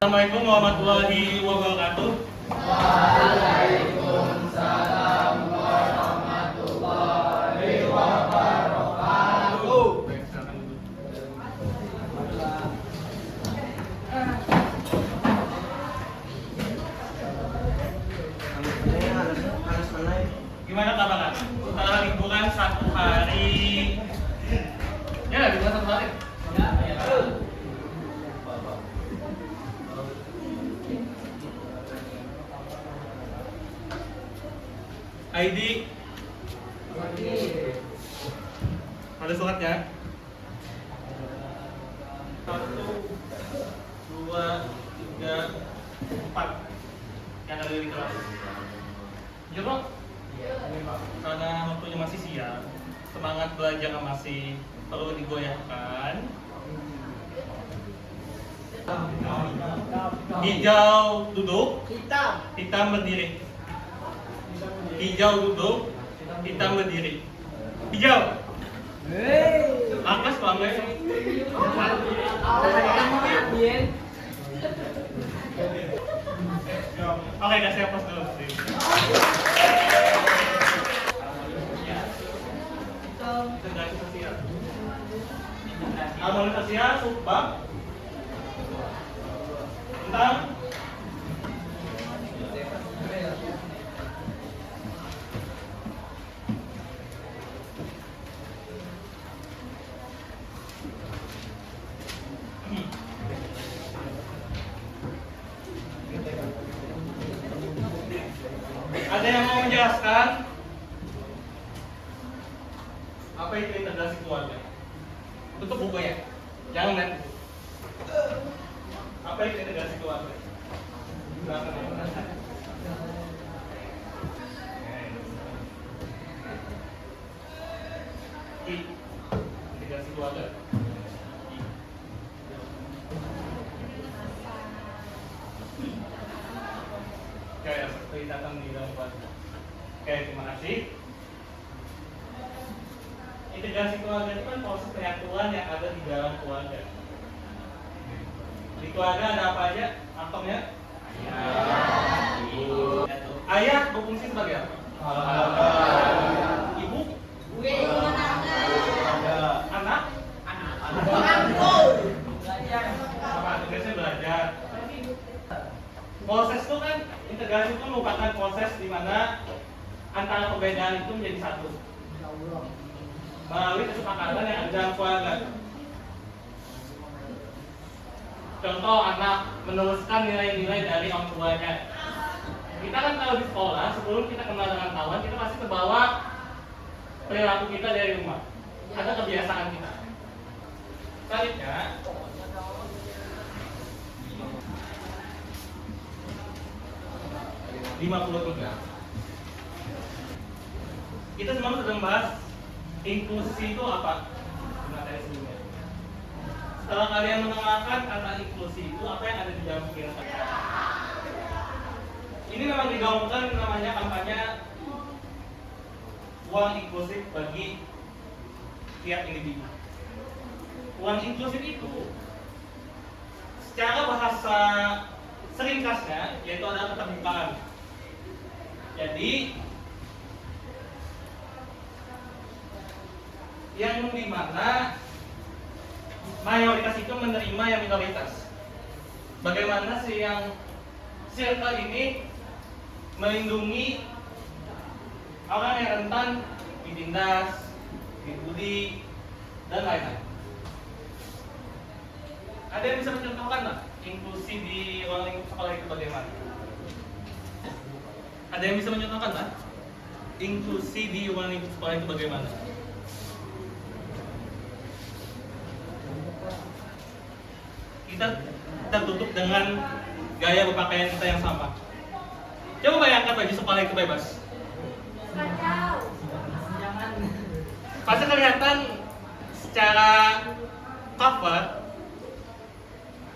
Assalamualaikum warahmatullahi wabarakatuh. Waalaikumsalam warahmatullahi wabarakatuh. Baik, silakan duduk. Gimana kabarnya? Setelah liburan 1 hari. Ya, liburan 1 hari. ID ada suratnya. 1, 2, 3, 4 yang ada di kelas. Jawab. Karena waktunya masih siang, semangat belajar masih perlu digoyahkan. Hijau duduk, hitam berdiri. Hijau duduk, hitam berdiri. Hijau. Akas pamer. Oke, kasih hapus dulu. Integrasi sosial. Harmonis sosial, subbab. Tentang ada yang mau menjelaskan apa itu integrasi keluarga? Tutup bukunya, jangan lihat buku. Apa itu integrasi keluarga? Integrasi keluarga. Kayak seperti datang di dalam keluarga. Oke, terima kasih. Integrasi keluarga itu kan proses penyatuan yang ada di dalam keluarga. Di keluarga ada apa aja? Atomnya? Ayah berfungsi sebagai apa? Ibu? Anak? Apa tugasnya belajar? Proses itu kan, integrasi itu merupakan proses di mana antara perbedaan itu menjadi satu melalui kesepakatan yang ada dalam keluarga. Contoh, anak meneruskan nilai-nilai dari orang tuanya. Kita kan kalau di sekolah, sebelum kita kenal dengan kawan, kita pasti terbawa perilaku kita dari rumah. Ada kebiasaan kita. Selanjutnya, kita semua sedang bahas inklusi itu apa? Materi sebelumnya. Setelah kalian mendengarkan kata inklusi itu, apa yang ada di dalam pikiran kalian? Ini memang digaungkan namanya kampanye uang inklusif bagi tiap individu. Uang inklusif itu secara bahasa seringkasnya yaitu adalah keterbukaan. Jadi yang dimana mayoritas itu menerima yang minoritas. Bagaimana sih yang circle ini melindungi orang yang rentan ditindas, dibully, dan lain-lain. Ada yang bisa mencontohkan nggak inklusi di ruang lingkup sekolah itu bagaimana? Ada yang bisa mencontohkan nggak inklusi di ruang lingkup sekolah itu bagaimana? Kita tertutup dengan gaya berpakaian kita yang sama. Coba bayangkan baju sekolah itu bebas. Pasti kelihatan secara cover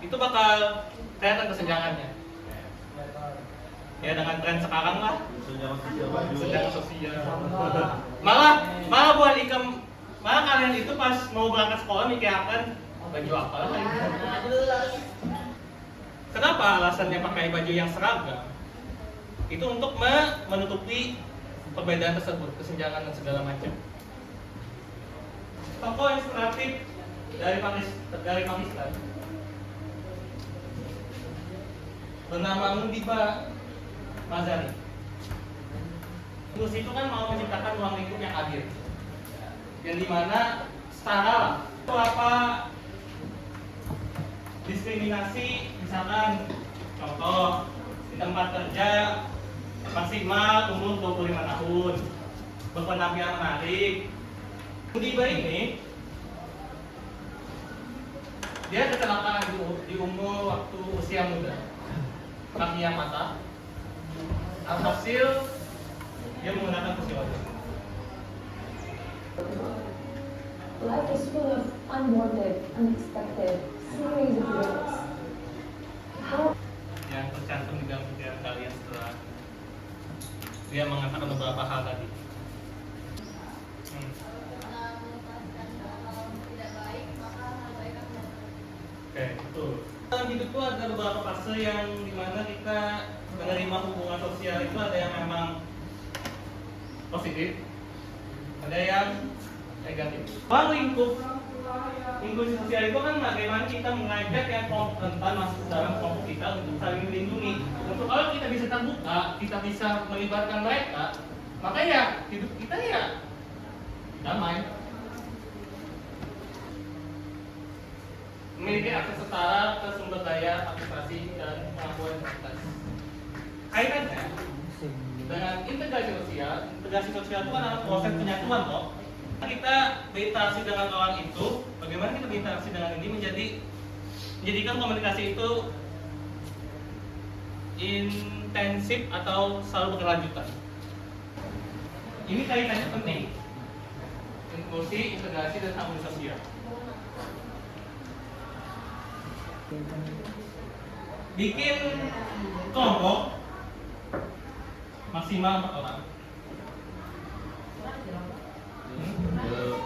itu bakal kelihatan kesenjangannya. Ya dengan tren sekarang lah, kesenjangan sosial. Malah buat ikam, malah kalian itu pas mau berangkat sekolah mikirkan baju apa lah. Kenapa alasannya pakai baju yang seragam? Itu untuk menutupi perbedaan tersebut, kesenjangan dan segala macam. Tokoh inspiratif dari Pakistan bernama Mundiba Mazari. Gus itu kan mau menciptakan ruang lingkup yang adil, yang dimana setara itu apa diskriminasi, misalkan contoh di tempat kerja maksimal umur 25 tahun, berpenampilan menarik. Mundiba ini dia kecelakaan di umur waktu usia muda, kaki yang patah. Alhasil dia menggunakan kursi roda. Life is full of unwanted, unexpected, series of events. How Yang tercantum di dalam pikiran kalian setelah dia mengatakan beberapa hal tadi. Oke, betul. Dalam hidup itu ada beberapa fase yang dimana kita menerima hubungan sosial itu ada yang memang positif, ada yang negatif. Ruang lingkup inklusi sosial itu kan bagaimana kita mengajak yang kelompok rentan masuk ke dalam kelompok kita untuk saling melindungi. Untuk kalau kita bisa terbuka, kita bisa melibatkan mereka, maka ya hidup kita ya damai. Memiliki akses setara ke sumber daya, aktivasi, dan pengetahuan kualitas. Kaitannya dengan integrasi sosial itu kan adalah proses penyatuan kok. Kita berinteraksi dengan orang itu, bagaimana kita berinteraksi dengan ini menjadikan komunikasi itu intensif atau selalu berkelanjutan. Ini kaitannya penting. Inklusi, integrasi, dan harmoni sosial. Bikin kelompok maksimal 4 orang.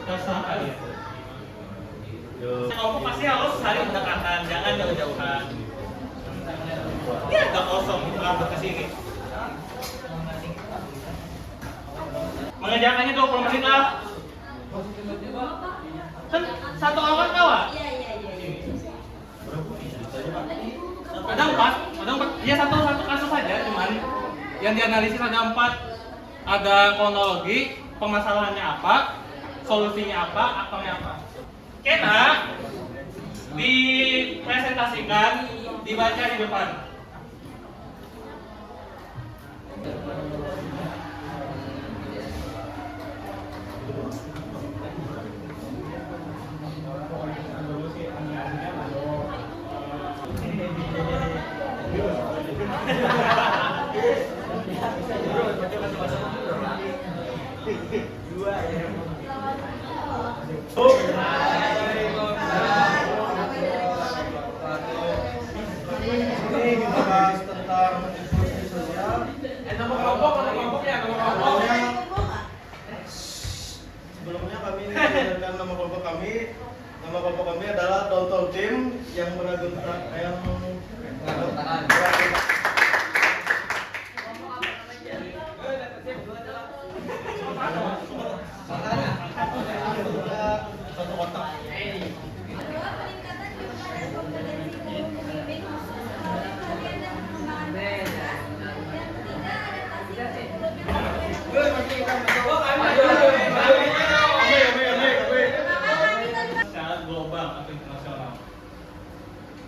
Terserah kalian. Kelompok pasti harus saling berdekatan, jangan jauh-jauhan. Dia agak kosong, rambut ke sini. Mengerjakannya 20 menit lah. Kan satu orang kawan. Ada empat. Ya satu kasus saja, cuman yang dianalisis ada 4. Ada kronologi, permasalahannya apa, solusinya apa, aktornya apa. Kita dipresentasikan, dibaca di depan. Ini kita bahas tentang inklusi sosial. Nama kelompoknya. Sebelumnya kami menyampaikan nama kelompok kami. Nama kelompok kami adalah Dontol Team yang menganggut tangan. Satu kotak. Secara global atau internasional.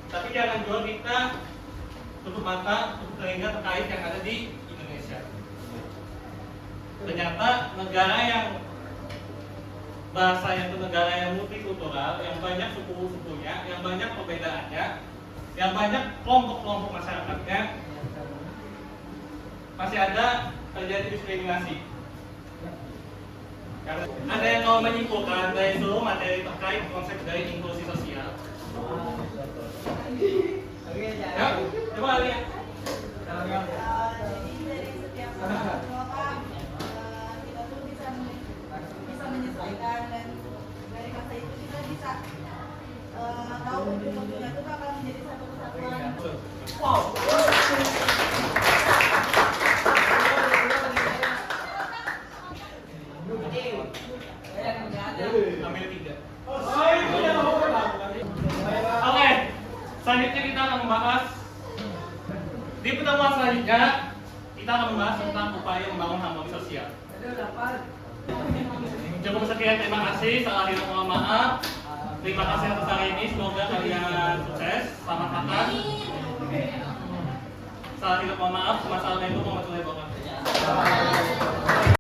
Tapi jangan juga kita tutup mata, tutup telinga terkait yang ada di Indonesia. Ternyata negara yang bahasanya itu negara yang multikultural, yang banyak suku-sukunya, yang banyak perbedaannya, yang banyak kelompok-kelompok masyarakatnya, masih ada terjadi diskriminasi. Karena ada yang mau menyimpulkan dari seluruh materi terkait konsep dari inklusi sosial. Ya, coba lihat. Jadi dari setiap kelompok kita tuh bisa menyesuaikan, dan dari masa itu kita bisa tahu ujung-ujungnya itu akan menjadi satu kesatuan. Ambil 3. Oke, selanjutnya kita akan membahas di pertemuan selanjutnya kita akan membahas tentang upaya membangun harmoni sosial. Cukup sekian, terima kasih. Salah hidup mohon maaf. Terima kasih atas hari ini. Semoga kalian sukses. Selamat makan. Salah hidup mohon maaf. Wassalamualaikum warahmatullahi wabarakatuh.